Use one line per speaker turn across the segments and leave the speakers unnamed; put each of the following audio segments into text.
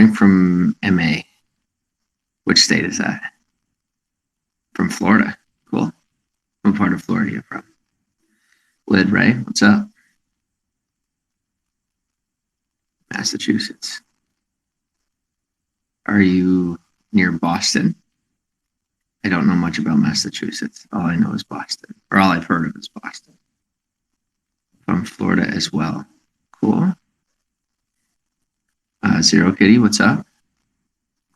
Right from MA. Which state is that? From Florida. Cool. What part of Florida are you from? Lid, right? What's up? Massachusetts. Are you near Boston? I don't know much about Massachusetts. All I know is Boston, or all I've heard of is Boston. From Florida as well. Cool. Zero Kitty, what's up?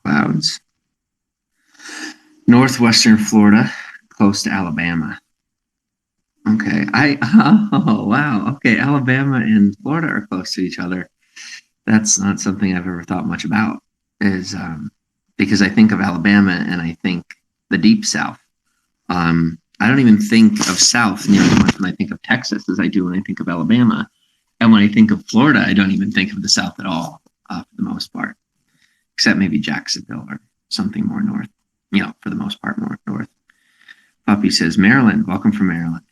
Clouds. Northwestern Florida, close to Alabama. Okay. Oh, wow. Okay. Alabama and Florida are close to each other. That's not something I've ever thought much about, is because I think of Alabama and I think the deep South. I don't even think of South nearly as much when I think of Texas as I do when I think of Alabama. And when I think of Florida, I don't even think of the South at all, for the most part, except maybe Jacksonville or something more north, for the most part, more north. Puppy says, Maryland, welcome from Maryland.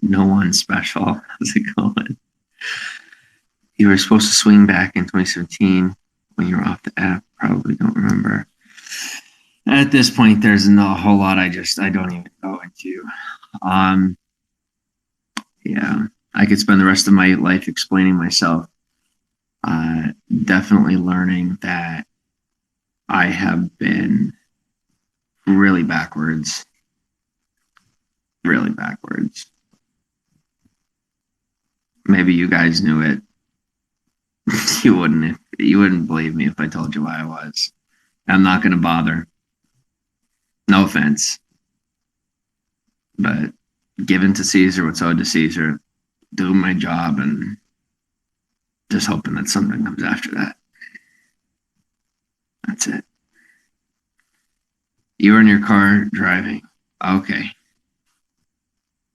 No one special. How's it going? You were supposed to swing back in 2017 when you were off the app. Probably don't remember. At this point, there's not a whole lot I don't even go into. Yeah, I could spend the rest of my life explaining myself. Definitely learning that I have been really backwards. Really backwards. Maybe you guys knew it. You wouldn't believe me if I told you why I was. I'm not going to bother. No offense. But given to Caesar what's owed to Caesar, doing my job and just hoping that something comes after that. That's it. You're in your car driving. Okay.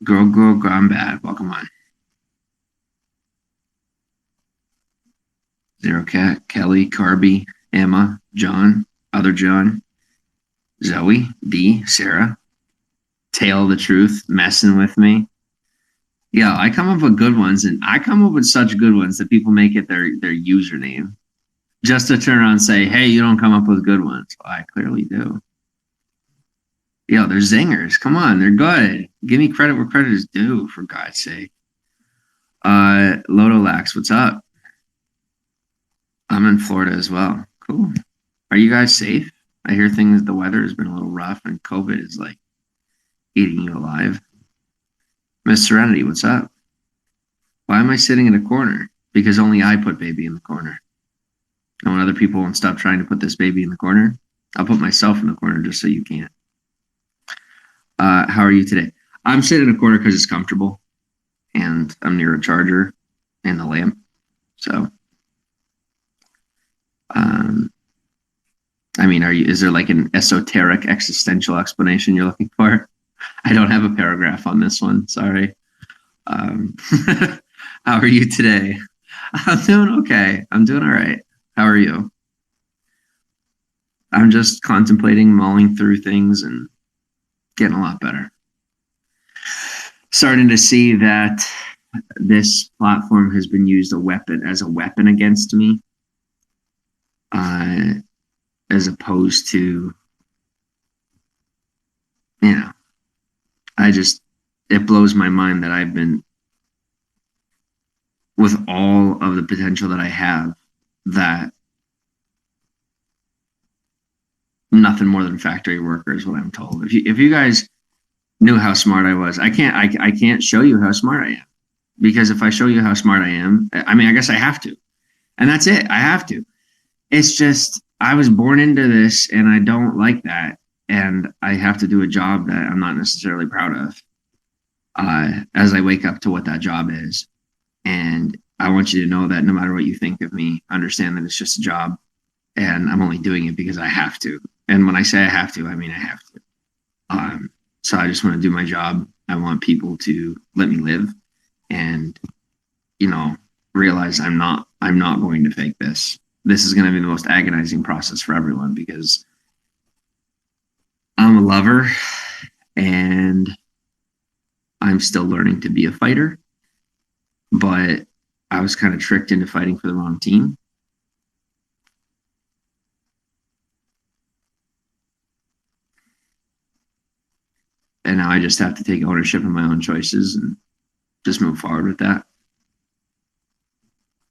Girl, I'm bad. Welcome on. Zero Cat, Kelly, Carby, Emma, John, other John, Zoe, D, Sarah, Tale of the Truth, messing with me. Yeah, I come up with good ones, and I come up with such good ones that people make it their username just to turn around and say, hey, you don't come up with good ones. Well, I clearly do. Yeah, they're zingers. Come on, they're good. Give me credit where credit is due, for God's sake. Lotolax, what's up? I'm in Florida as well. Cool. Are you guys safe? I hear the weather has been a little rough and COVID is like eating you alive. Miss Serenity, what's up? Why am I sitting in a corner? Because only I put baby in the corner. And when other people won't stop trying to put this baby in the corner, I'll put myself in the corner just so you can't. How are you today? I'm sitting in a corner because it's comfortable and I'm near a charger and the lamp. So, is there like an esoteric existential explanation you're looking for? I don't have a paragraph on this one. Sorry. How are you today? I'm doing okay. I'm doing all right. How are you? I'm just contemplating, mulling through things and getting a lot better. Starting to see that this platform has been used as a weapon against me, as opposed to, it blows my mind that I've been, with all of the potential that I have, that nothing more than factory worker is what I'm told. If you guys knew how smart I was, I can't show you how smart I am, because if I show you how smart I am, I guess I have to, and that's it. I have to. It's just, I was born into this and I don't like that. And I have to do a job that I'm not necessarily proud of, as I wake up to what that job is. And I want you to know that no matter what you think of me, understand that it's just a job and I'm only doing it because I have to. And when I say I have to, I mean I have to. So I just want to do my job. I want people to let me live and, realize I'm not going to fake this. This is going to be the most agonizing process for everyone, because I'm a lover and I'm still learning to be a fighter, but I was kind of tricked into fighting for the wrong team. And now I just have to take ownership of my own choices and just move forward with that,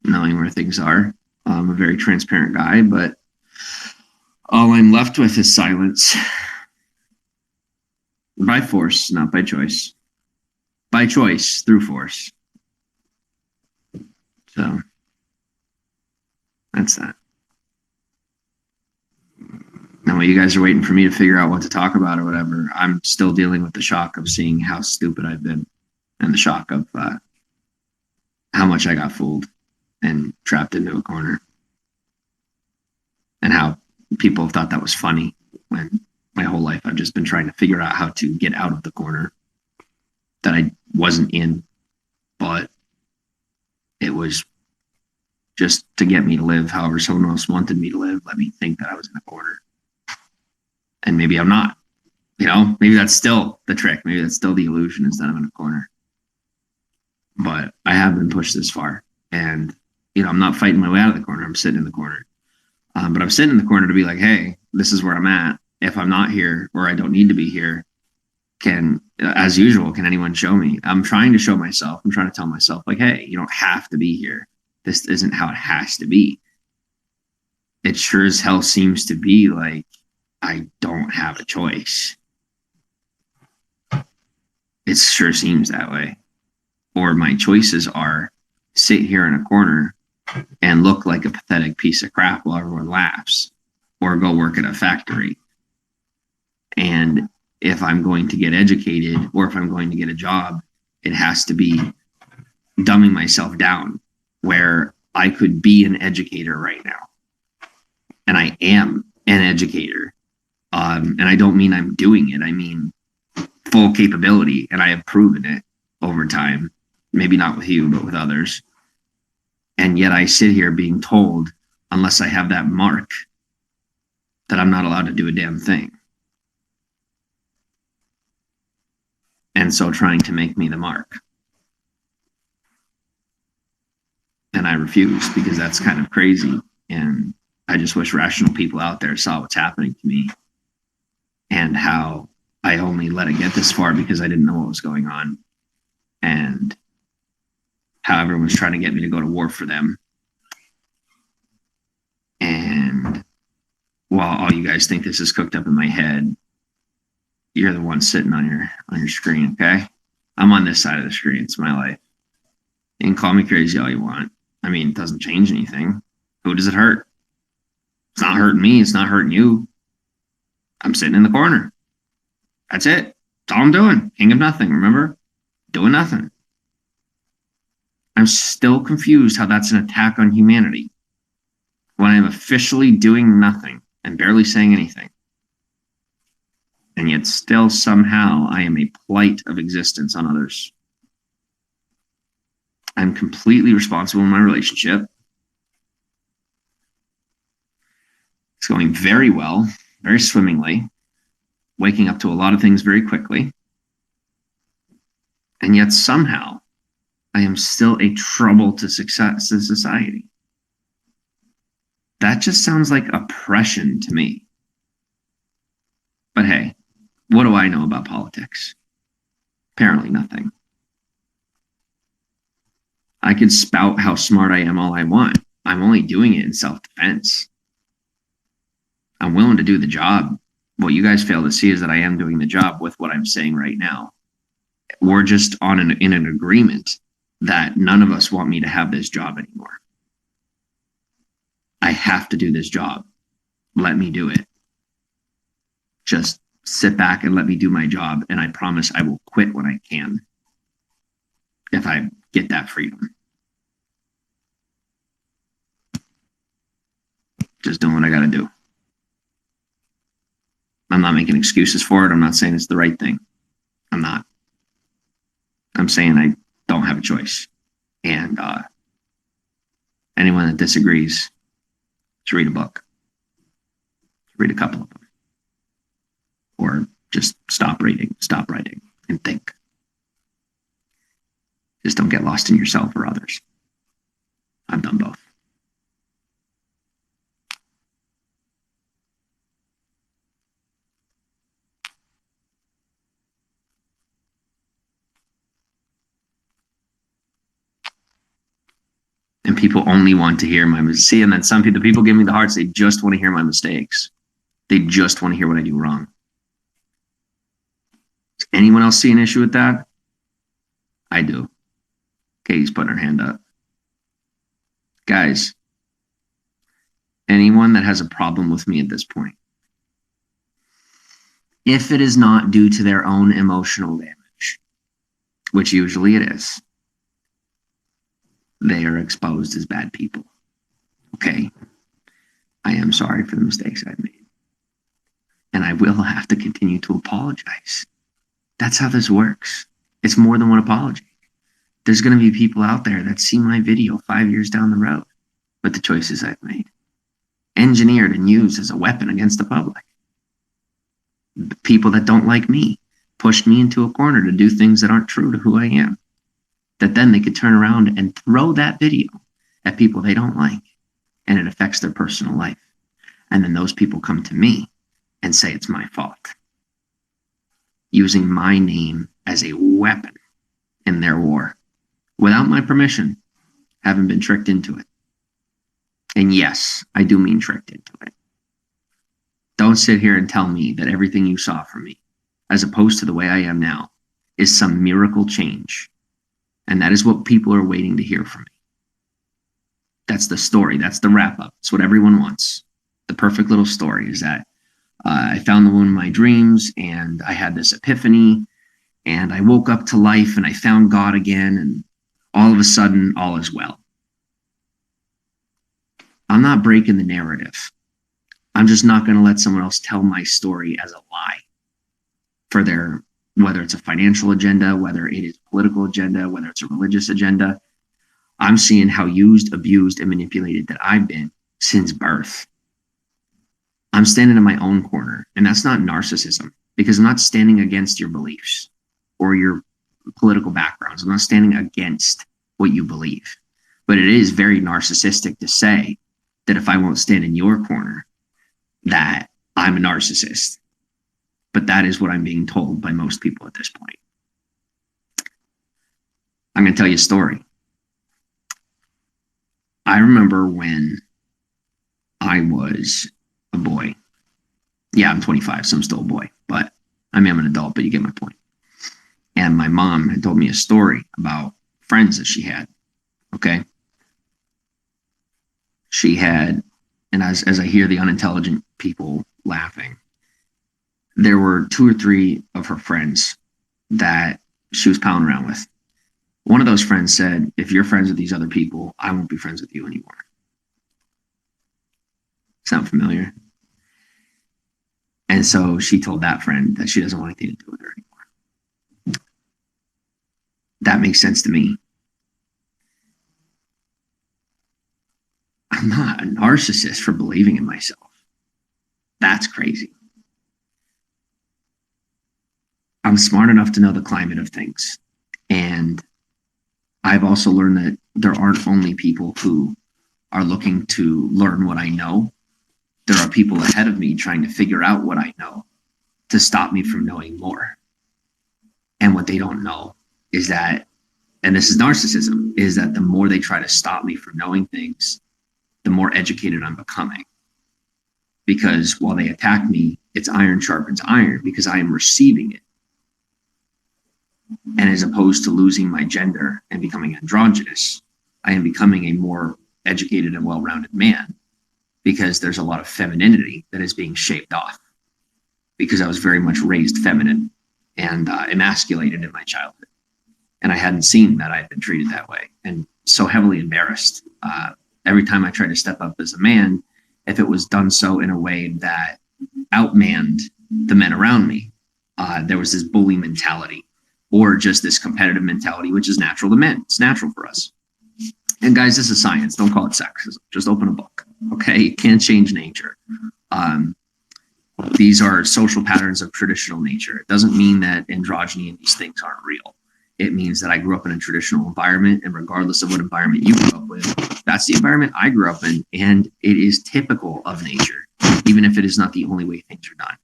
knowing where things are. I'm a very transparent guy, but all I'm left with is silence. By force, not by choice. By choice, through force. So that's that. Now, while you guys are waiting for me to figure out what to talk about or whatever, I'm still dealing with the shock of seeing how stupid I've been and the shock of how much I got fooled and trapped into a corner, and how people thought that was funny when my whole life I've just been trying to figure out how to get out of the corner that I wasn't in, but it was just to get me to live however someone else wanted me to live, let me think that I was in a corner. And maybe I'm not, maybe that's still the trick. Maybe that's still the illusion, is that I'm in a corner. But I have been pushed this far, and, I'm not fighting my way out of the corner. I'm sitting in the corner. But I'm sitting in the corner to be like, hey, this is where I'm at. If I'm not here, or I don't need to be here, as usual, can anyone show me? I'm trying to show myself. I'm trying to tell myself, like, hey, you don't have to be here. This isn't how it has to be. It sure as hell seems to be like I don't have a choice. It sure seems that way. Or my choices are sit here in a corner and look like a pathetic piece of crap while everyone laughs, or go work at a factory. And if I'm going to get educated, or if I'm going to get a job, it has to be dumbing myself down, where I could be an educator right now. And I am an educator. And I don't mean I'm doing it. I mean full capability. And I have proven it over time. Maybe not with you, but with others. And yet I sit here being told, unless I have that mark, that I'm not allowed to do a damn thing. And so trying to make me the mark. And I refuse, because that's kind of crazy. And I just wish rational people out there saw what's happening to me, and how I only let it get this far because I didn't know what was going on, and how everyone's trying to get me to go to war for them. And while all you guys think this is cooked up in my head, you're the one sitting on your screen, okay? I'm on this side of the screen. It's my life. You can call me crazy all you want. I mean, it doesn't change anything. Who does it hurt? It's not hurting me. It's not hurting you. I'm sitting in the corner. That's it. That's all I'm doing. King of nothing, remember? Doing nothing. I'm still confused how that's an attack on humanity when I'm officially doing nothing and barely saying anything. And yet still somehow I am a plight of existence on others. I'm completely responsible in my relationship. It's going very well, very swimmingly, waking up to a lot of things very quickly. And yet somehow I am still a trouble to success in society. That just sounds like oppression to me. But hey, what do I know about politics? Apparently nothing. I can spout how smart I am all I want. I'm only doing it in self-defense. I'm willing to do the job. What you guys fail to see is that I am doing the job with what I'm saying right now. We're just in an agreement that none of us want me to have this job anymore. I have to do this job. Let me do it. Just sit back and let me do my job, and I promise I will quit when I can, if I get that freedom. Just doing what I got to do. I'm not making excuses for it. I'm not saying it's the right thing. I'm not. I'm saying I don't have a choice. And anyone that disagrees, just read a book. Read a couple of them. Or just stop reading, stop writing, and think. Just don't get lost in yourself or others. I've done both. People only want to hear my mistakes. See, and then the people give me the hearts, they just want to hear my mistakes. They just want to hear what I do wrong. Does anyone else see an issue with that? I do. Katie's putting her hand up. Guys, anyone that has a problem with me at this point, if it is not due to their own emotional damage, which usually it is, they are exposed as bad people. Okay? I am sorry for the mistakes I've made. And I will have to continue to apologize. That's how this works. It's more than one apology. There's going to be people out there that see my video 5 years down the road with the choices I've made, engineered and used as a weapon against the public. The people that don't like me pushed me into a corner to do things that aren't true to who I am, that then they could turn around and throw that video at people they don't like, and it affects their personal life. And then those people come to me and say it's my fault, using my name as a weapon in their war without my permission, having been tricked into it. And yes, I do mean tricked into it. Don't sit here and tell me that everything you saw from me, as opposed to the way I am now, is some miracle change. And that is what people are waiting to hear from me. That's the story. That's the wrap up. It's what everyone wants. The perfect little story is that I found the woman of my dreams and I had this epiphany and I woke up to life and I found God again, and all of a sudden, all is well. I'm not breaking the narrative. I'm just not going to let someone else tell my story as a lie for their, whether it's a financial agenda, whether it is a political agenda, whether it's a religious agenda. I'm seeing how used, abused, and manipulated that I've been since birth. I'm standing in my own corner, and that's not narcissism, because I'm not standing against your beliefs or your political backgrounds. I'm not standing against what you believe. But it is very narcissistic to say that if I won't stand in your corner, that I'm a narcissist. But that is what I'm being told by most people at this point. I'm going to tell you a story. I remember when I was a boy. Yeah, I'm 25, so I'm still a boy, but I mean, I'm an adult, but you get my point. And my mom had told me a story about friends that she had. Okay. She had, and as I hear the unintelligent people laughing, there were 2 or 3 of her friends that she was palling around with. One of those friends said, if you're friends with these other people, I won't be friends with you anymore. Sound familiar? And so she told that friend that she doesn't want anything to do with her anymore. That makes sense to me. I'm not a narcissist for believing in myself. That's crazy. I'm smart enough to know the climate of things. And I've also learned that there aren't only people who are looking to learn what I know. There are people ahead of me trying to figure out what I know to stop me from knowing more. And what they don't know is that, and this is narcissism, is that the more they try to stop me from knowing things, the more educated I'm becoming. Because while they attack me, it's iron sharpens iron because I am receiving it. And as opposed to losing my gender and becoming androgynous, I am becoming a more educated and well-rounded man because there's a lot of femininity that is being shaped off because I was very much raised feminine and emasculated in my childhood. And I hadn't seen that I had been treated that way and so heavily embarrassed. Every time I tried to step up as a man, if it was done so in a way that outmanned the men around me, there was this bully mentality or just this competitive mentality, which is natural to men. It's natural for us. And guys, this is science. Don't call it sexism. Just open a book. Okay. You can't change nature. These are social patterns of traditional nature. It doesn't mean that androgyny and these things aren't real. It means that I grew up in a traditional environment, and regardless of what environment you grew up with, that's the environment I grew up in. And it is typical of nature, even if it is not the only way things are done.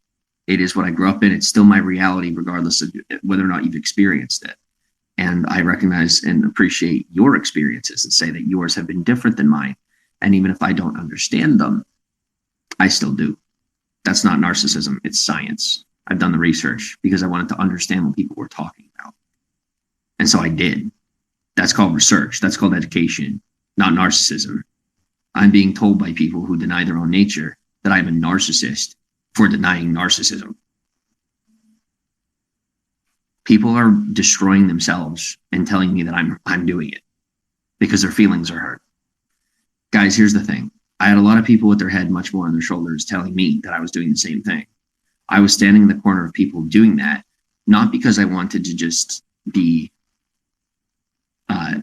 It is what I grew up in. It's still my reality, regardless of whether or not you've experienced it. And I recognize and appreciate your experiences and say that yours have been different than mine. And even if I don't understand them, I still do. That's not narcissism. It's science. I've done the research because I wanted to understand what people were talking about. And so I did. That's called research. That's called education, not narcissism. I'm being told by people who deny their own nature that I'm a narcissist for denying narcissism. People are destroying themselves and telling me that I'm doing it because their feelings are hurt. Guys, here's the thing. I had a lot of people with their head much more on their shoulders telling me that I was doing the same thing. I was standing in the corner of people doing that, not because I wanted to just be, I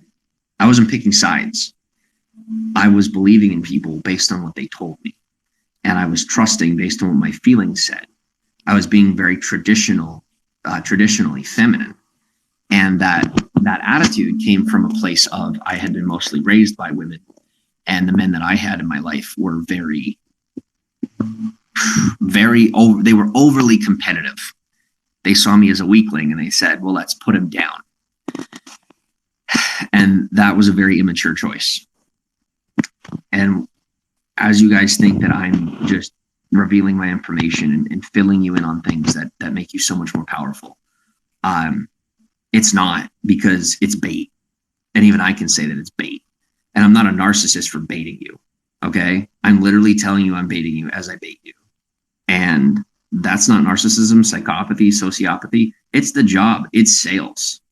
wasn't picking sides. I was believing in people based on what they told me. And I was trusting based on what my feelings said. I was being very traditionally feminine. And that attitude came from a place of, I had been mostly raised by women. And the men that I had in my life were they were overly competitive. They saw me as a weakling and they said, well, let's put him down. And that was a very immature choice. And as you guys think that I'm just revealing my information and filling you in on things that make you so much more powerful, it's not, because it's bait. And even I can say that it's bait. And I'm not a narcissist for baiting you, okay? I'm literally telling you I'm baiting you as I bait you. And that's not narcissism, psychopathy, sociopathy. It's the job. It's sales.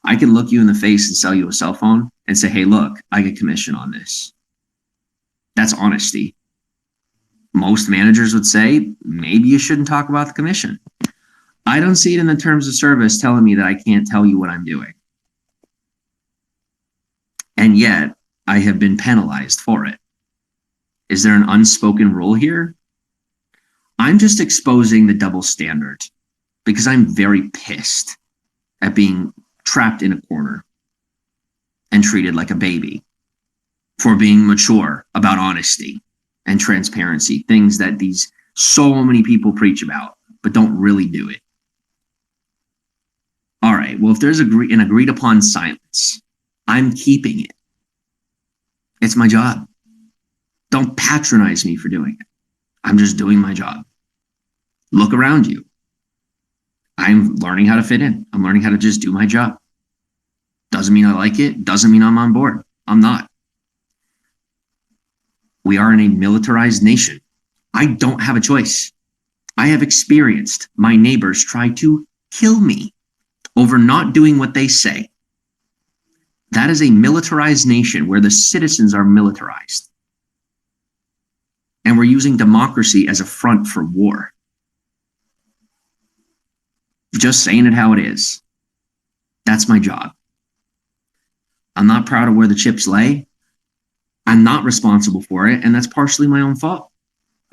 I can look you in the face and sell you a cell phone and say, hey, look, I get commission on this. That's honesty. Most managers would say, maybe you shouldn't talk about the commission. I don't see it in the terms of service telling me that I can't tell you what I'm doing. And yet, I have been penalized for it. Is there an unspoken rule here? I'm just exposing the double standard because I'm very pissed at being trapped in a corner and treated like a baby for being mature about honesty and transparency, things that so many people preach about, but don't really do it. All right, well, if there's an agreed upon silence, I'm keeping it. It's my job. Don't patronize me for doing it. I'm just doing my job. Look around you. I'm learning how to fit in. I'm learning how to just do my job. Doesn't mean I like it. Doesn't mean I'm on board. I'm not. We are in a militarized nation. I don't have a choice. I have experienced my neighbors try to kill me over not doing what they say. That is a militarized nation where the citizens are militarized. And we're using democracy as a front for war. Just saying it how it is. That's my job. I'm not proud of where the chips lay. I'm not responsible for it, and that's partially my own fault.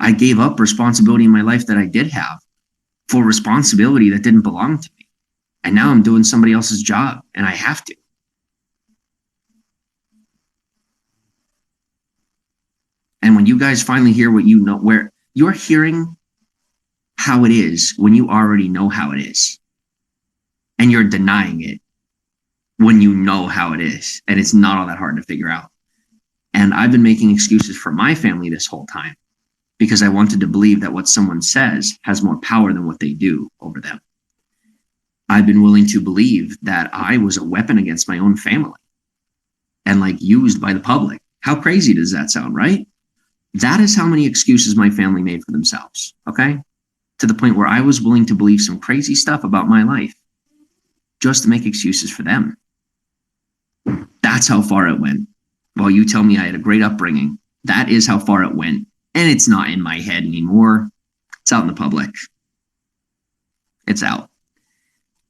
I gave up responsibility in my life that I did have for responsibility that didn't belong to me. And now I'm doing somebody else's job, and I have to. And when you guys finally hear what you know, where you're hearing how it is when you already know how it is, and you're denying it when you know how it is, and it's not all that hard to figure out. And I've been making excuses for my family this whole time because I wanted to believe that what someone says has more power than what they do over them. I've been willing to believe that I was a weapon against my own family and like used by the public. How crazy does that sound, right? That is how many excuses my family made for themselves, okay? To the point where I was willing to believe some crazy stuff about my life just to make excuses for them. That's how far it went. While you tell me I had a great upbringing, that is how far it went. And it's not in my head anymore. It's out in the public. It's out.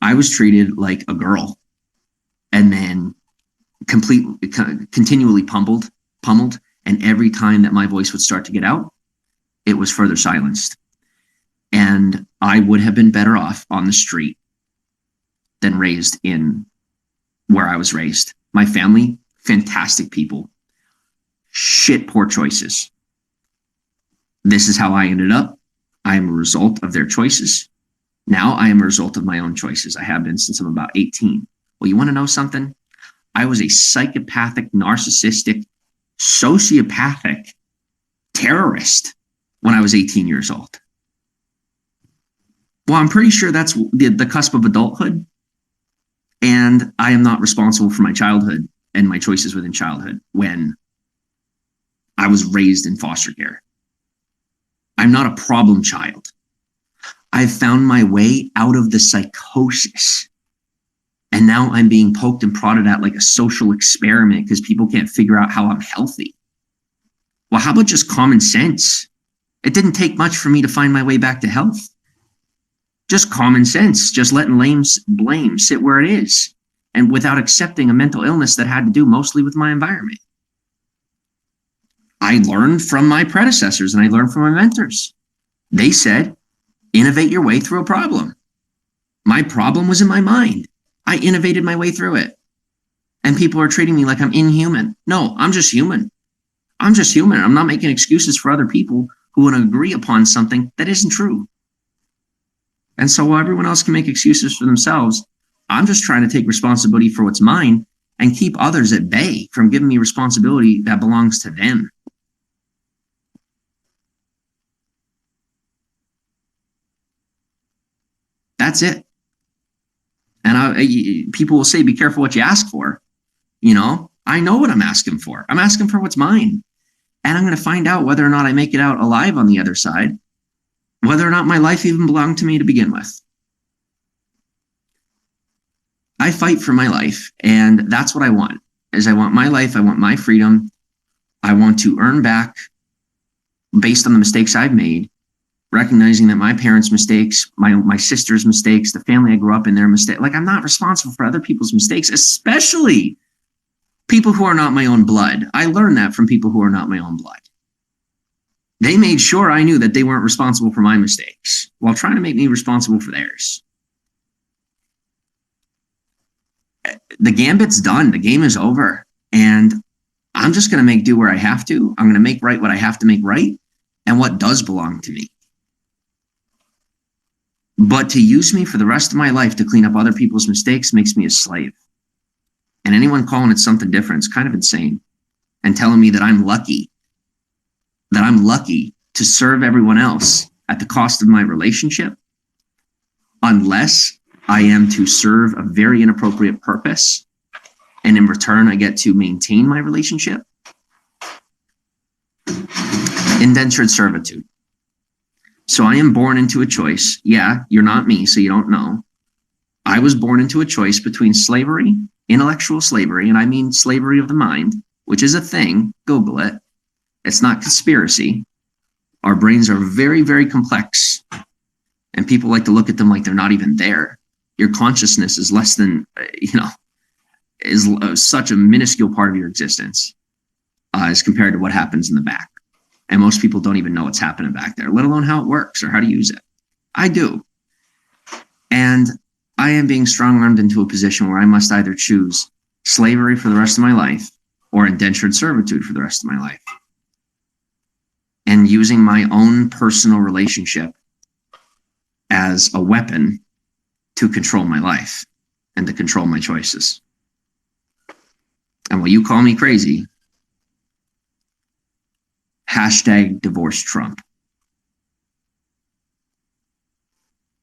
I was treated like a girl and then continually pummeled. And every time that my voice would start to get out, it was further silenced. And I would have been better off on the street than raised in where I was raised. My family, fantastic people. Shit poor choices. This is how I ended up. I am a result of their choices. Now I am a result of my own choices. I have been since I'm about 18. Well, you want to know something? I was a psychopathic, narcissistic, sociopathic terrorist when I was 18 years old. Well, I'm pretty sure that's the cusp of adulthood. And I am not responsible for my childhood and my choices within childhood when I was raised in foster care. I'm not a problem child. I've found my way out of the psychosis. And now I'm being poked and prodded at like a social experiment because people can't figure out how I'm healthy. Well, how about just common sense? It didn't take much for me to find my way back to health. Just common sense, just letting blame sit where it is, and without accepting a mental illness that had to do mostly with my environment. I learned from my predecessors and I learned from my mentors. They said, innovate your way through a problem. My problem was in my mind. I innovated my way through it. And people are treating me like I'm inhuman. No, I'm just human. I'm just human. I'm not making excuses for other people who would agree upon something that isn't true. And so while everyone else can make excuses for themselves, I'm just trying to take responsibility for what's mine and keep others at bay from giving me responsibility that belongs to them. That's it. And people will say, be careful what you ask for. You know, I know what I'm asking for. I'm asking for what's mine. And I'm going to find out whether or not I make it out alive on the other side, whether or not my life even belonged to me to begin with. I fight for my life, and that's what I want. Is I want my life, I want my freedom. I want to earn back based on the mistakes I've made, recognizing that my parents' mistakes, my sister's mistakes, the family I grew up in, their mistake. Like, I'm not responsible for other people's mistakes, especially people who are not my own blood. I learned that from people who are not my own blood. They made sure I knew that they weren't responsible for my mistakes while trying to make me responsible for theirs. The gambit's done. The game is over. And I'm just going to make do where I have to. I'm going to make right what I have to make right and what does belong to me. But to use me for the rest of my life to clean up other people's mistakes makes me a slave. And anyone calling it something different is kind of insane. And telling me that I'm lucky to serve everyone else at the cost of my relationship, unless I am to serve a very inappropriate purpose, and in return, I get to maintain my relationship. Indentured servitude. So I am born into a choice. Yeah, you're not me, so you don't know. I was born into a choice between slavery, intellectual slavery, and I mean slavery of the mind, which is a thing. Google it. It's not conspiracy. Our brains are very, very complex. And people like to look at them like they're not even there. Your consciousness is less than, is such a minuscule part of your existence as compared to what happens in the back. And most people don't even know what's happening back there, let alone how it works or how to use it. I do. And I am being strong-armed into a position where I must either choose slavery for the rest of my life or indentured servitude for the rest of my life. And using my own personal relationship as a weapon to control my life and to control my choices. And while you call me crazy, #divorce Trump.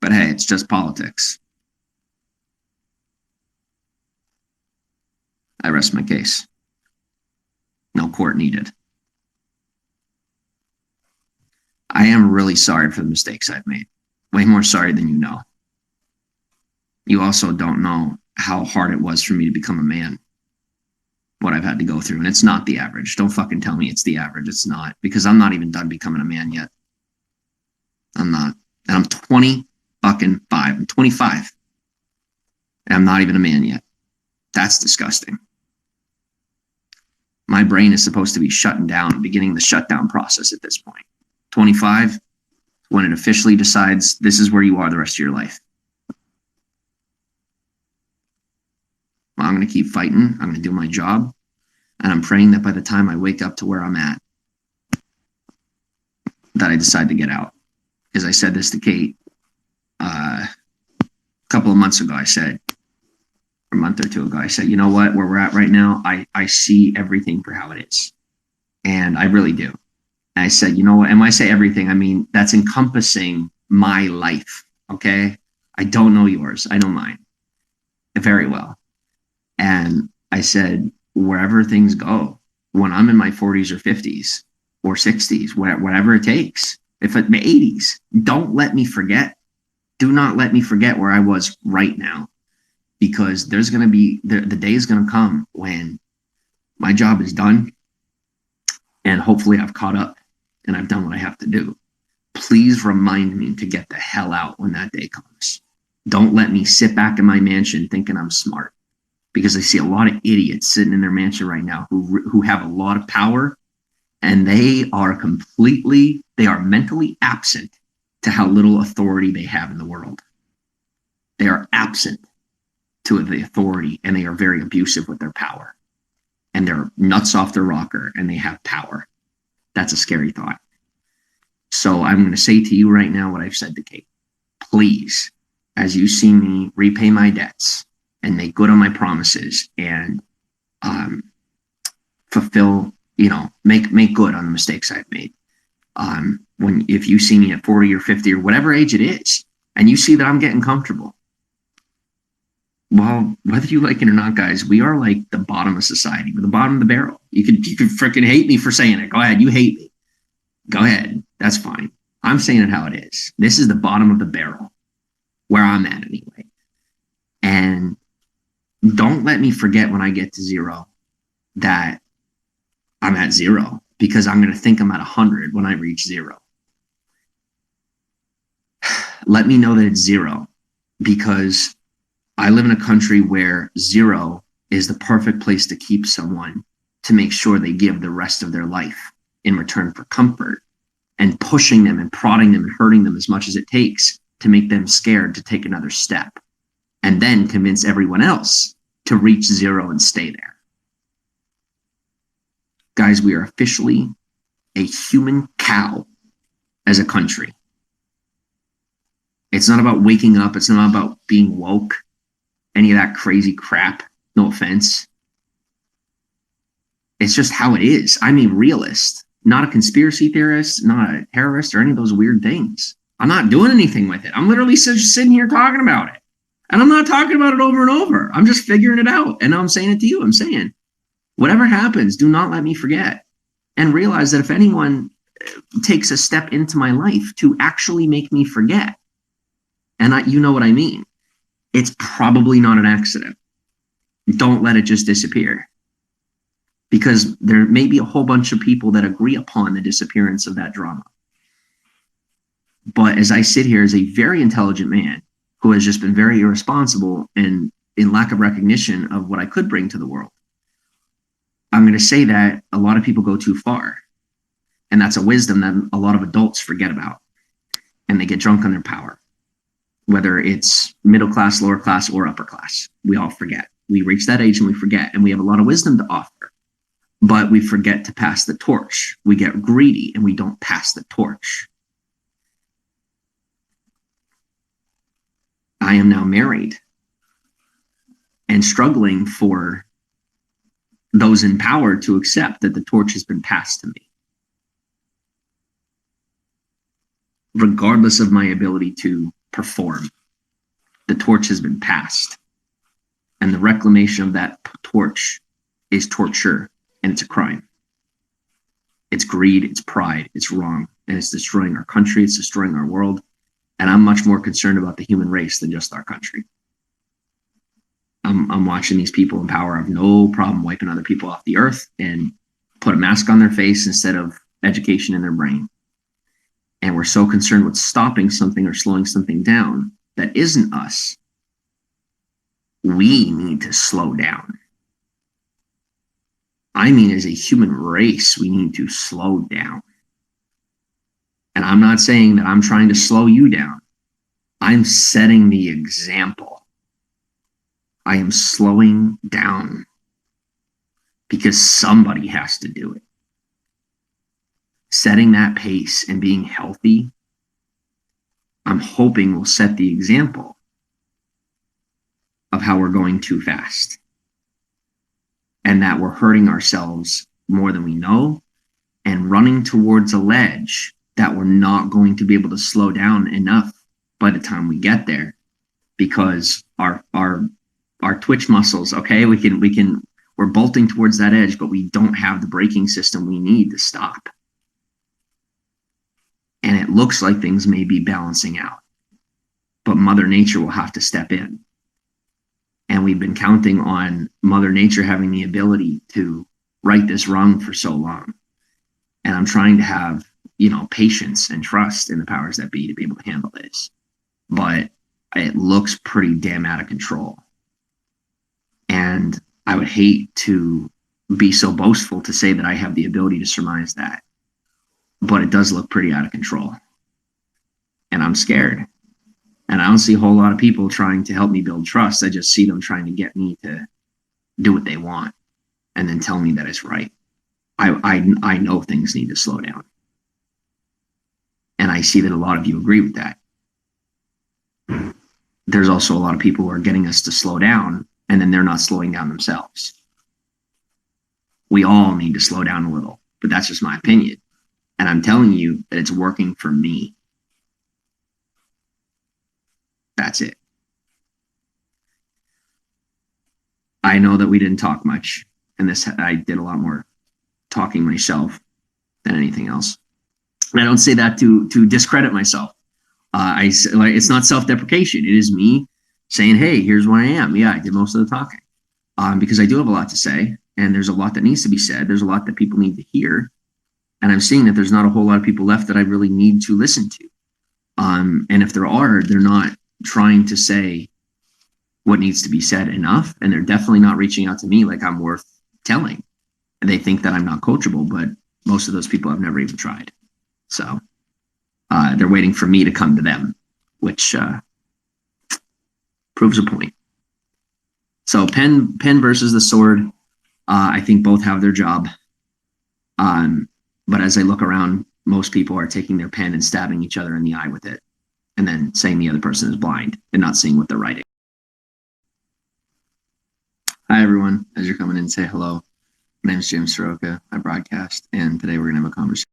But hey, it's just politics. I rest my case. No court needed. I am really sorry for the mistakes I've made. Way more sorry than you know. You also don't know how hard it was for me to become a man. What I've had to go through. And it's not the average. Don't fucking tell me it's the average. It's not. Because I'm not even done becoming a man yet. I'm not. And I'm 25. I'm 25. And I'm not even a man yet. That's disgusting. My brain is supposed to be shutting down, beginning the shutdown process at this point. 25, when it officially decides this is where you are the rest of your life. Well, I'm going to keep fighting. I'm going to do my job. And I'm praying that by the time I wake up to where I'm at, that I decide to get out. Because I said this to Kate a couple of months ago. I said, a month or two ago. I said, you know what, where we're at right now, I see everything for how it is. And I really do. And I said, you know what, and when I say everything, I mean, that's encompassing my life. Okay. I don't know yours. I know mine very well. And I said, wherever things go, when I'm in my 40s or 50s or 60s, whatever it takes, if it's 80s, don't let me forget. Do not let me forget where I was right now, because there's going to be the day is going to come when my job is done and hopefully I've caught up and I've done what I have to do. Please remind me to get the hell out when that day comes. Don't let me sit back in my mansion thinking I'm smart, because I see a lot of idiots sitting in their mansion right now who have a lot of power, and they are mentally absent to how little authority they have in the world. They are absent to the authority, and they are very abusive with their power. And they're nuts off their rocker, and they have power. That's a scary thought. So I'm going to say to you right now what I've said to Kate. Please, as you see me repay my debts and make good on my promises and fulfill, make good on the mistakes I've made. If you see me at 40 or 50 or whatever age it is, and you see that I'm getting comfortable, well, whether you like it or not, guys, we are like the bottom of society. We're the bottom of the barrel. You could freaking hate me for saying it. Go ahead. You hate me. Go ahead. That's fine. I'm saying it how it is. This is the bottom of the barrel, where I'm at anyway. And don't let me forget when I get to zero that I'm at zero, because I'm going to think I'm at 100 when I reach zero. Let me know that it's zero, because I live in a country where zero is the perfect place to keep someone, to make sure they give the rest of their life in return for comfort, and pushing them and prodding them and hurting them as much as it takes to make them scared to take another step, and then convince everyone else to reach zero and stay there. Guys, we are officially a human cow as a country. It's not about waking up. It's not about being woke. Any of that crazy crap. No offense. It's just how it is. I'm a realist, not a conspiracy theorist, not a terrorist, or any of those weird things. I'm not doing anything with it. I'm literally just sitting here talking about it. And I'm not talking about it over and over. I'm just figuring it out. And I'm saying it to you. I'm saying, whatever happens, do not let me forget. And realize that if anyone takes a step into my life to actually make me forget, and you know what I mean, it's probably not an accident. Don't let it just disappear, because there may be a whole bunch of people that agree upon the disappearance of that drama. But as I sit here as a very intelligent man who has just been very irresponsible and in lack of recognition of what I could bring to the world, I'm going to say that a lot of people go too far. And that's a wisdom that a lot of adults forget about. And they get drunk on their power. Whether it's middle class, lower class, or upper class, we all forget. We reach that age and we forget, and we have a lot of wisdom to offer, but we forget to pass the torch. We get greedy and we don't pass the torch. I am now married and struggling for those in power to accept that the torch has been passed to me, regardless of my ability to perform. The torch has been passed, and the reclamation of that torch is torture, and it's a crime. It's greed, it's pride, it's wrong, and it's destroying our country, it's destroying our world. And I'm much more concerned about the human race than just our country. I'm watching these people in power have no problem wiping other people off the earth and put a mask on their face instead of education in their brain. And we're so concerned with stopping something or slowing something down that isn't us. We need to slow down. I mean, as a human race, we need to slow down. And I'm not saying that I'm trying to slow you down. I'm setting the example. I am slowing down because somebody has to do it. Setting that pace and being healthy, I'm hoping will set the example of how we're going too fast and that we're hurting ourselves more than we know and running towards a ledge that we're not going to be able to slow down enough by the time we get there, because our twitch muscles, okay, we're bolting towards that edge, but we don't have the braking system we need to stop. And it looks like things may be balancing out, but Mother Nature will have to step in. And we've been counting on Mother Nature having the ability to right this wrong for so long. And I'm trying to have, patience and trust in the powers that be to be able to handle this. But it looks pretty damn out of control. And I would hate to be so boastful to say that I have the ability to surmise that. But it does look pretty out of control. And I'm scared. And I don't see a whole lot of people trying to help me build trust. I just see them trying to get me to do what they want and then tell me that it's right. I know things need to slow down. And I see that a lot of you agree with that. There's also a lot of people who are getting us to slow down, and then they're not slowing down themselves. We all need to slow down a little, but that's just my opinion. And I'm telling you that it's working for me. That's it. I know that we didn't talk much, and I did a lot more talking myself than anything else. And I don't say that to discredit myself. It's not self-deprecation. It is me saying, hey, here's what I am. Yeah, I did most of the talking because I do have a lot to say, and there's a lot that needs to be said. There's a lot that people need to hear. And I'm seeing that there's not a whole lot of people left that I really need to listen to. And if there are, they're not trying to say what needs to be said enough. And they're definitely not reaching out to me like I'm worth telling. And they think that I'm not coachable, but most of those people have never even tried. So they're waiting for me to come to them, which proves a point. So pen versus the sword, I think both have their job. But as I look around, most people are taking their pen and stabbing each other in the eye with it, and then saying the other person is blind and not seeing what they're writing. Hi, everyone. As you're coming in, say hello. My name is James Soroka. I broadcast, and today we're going to have a conversation.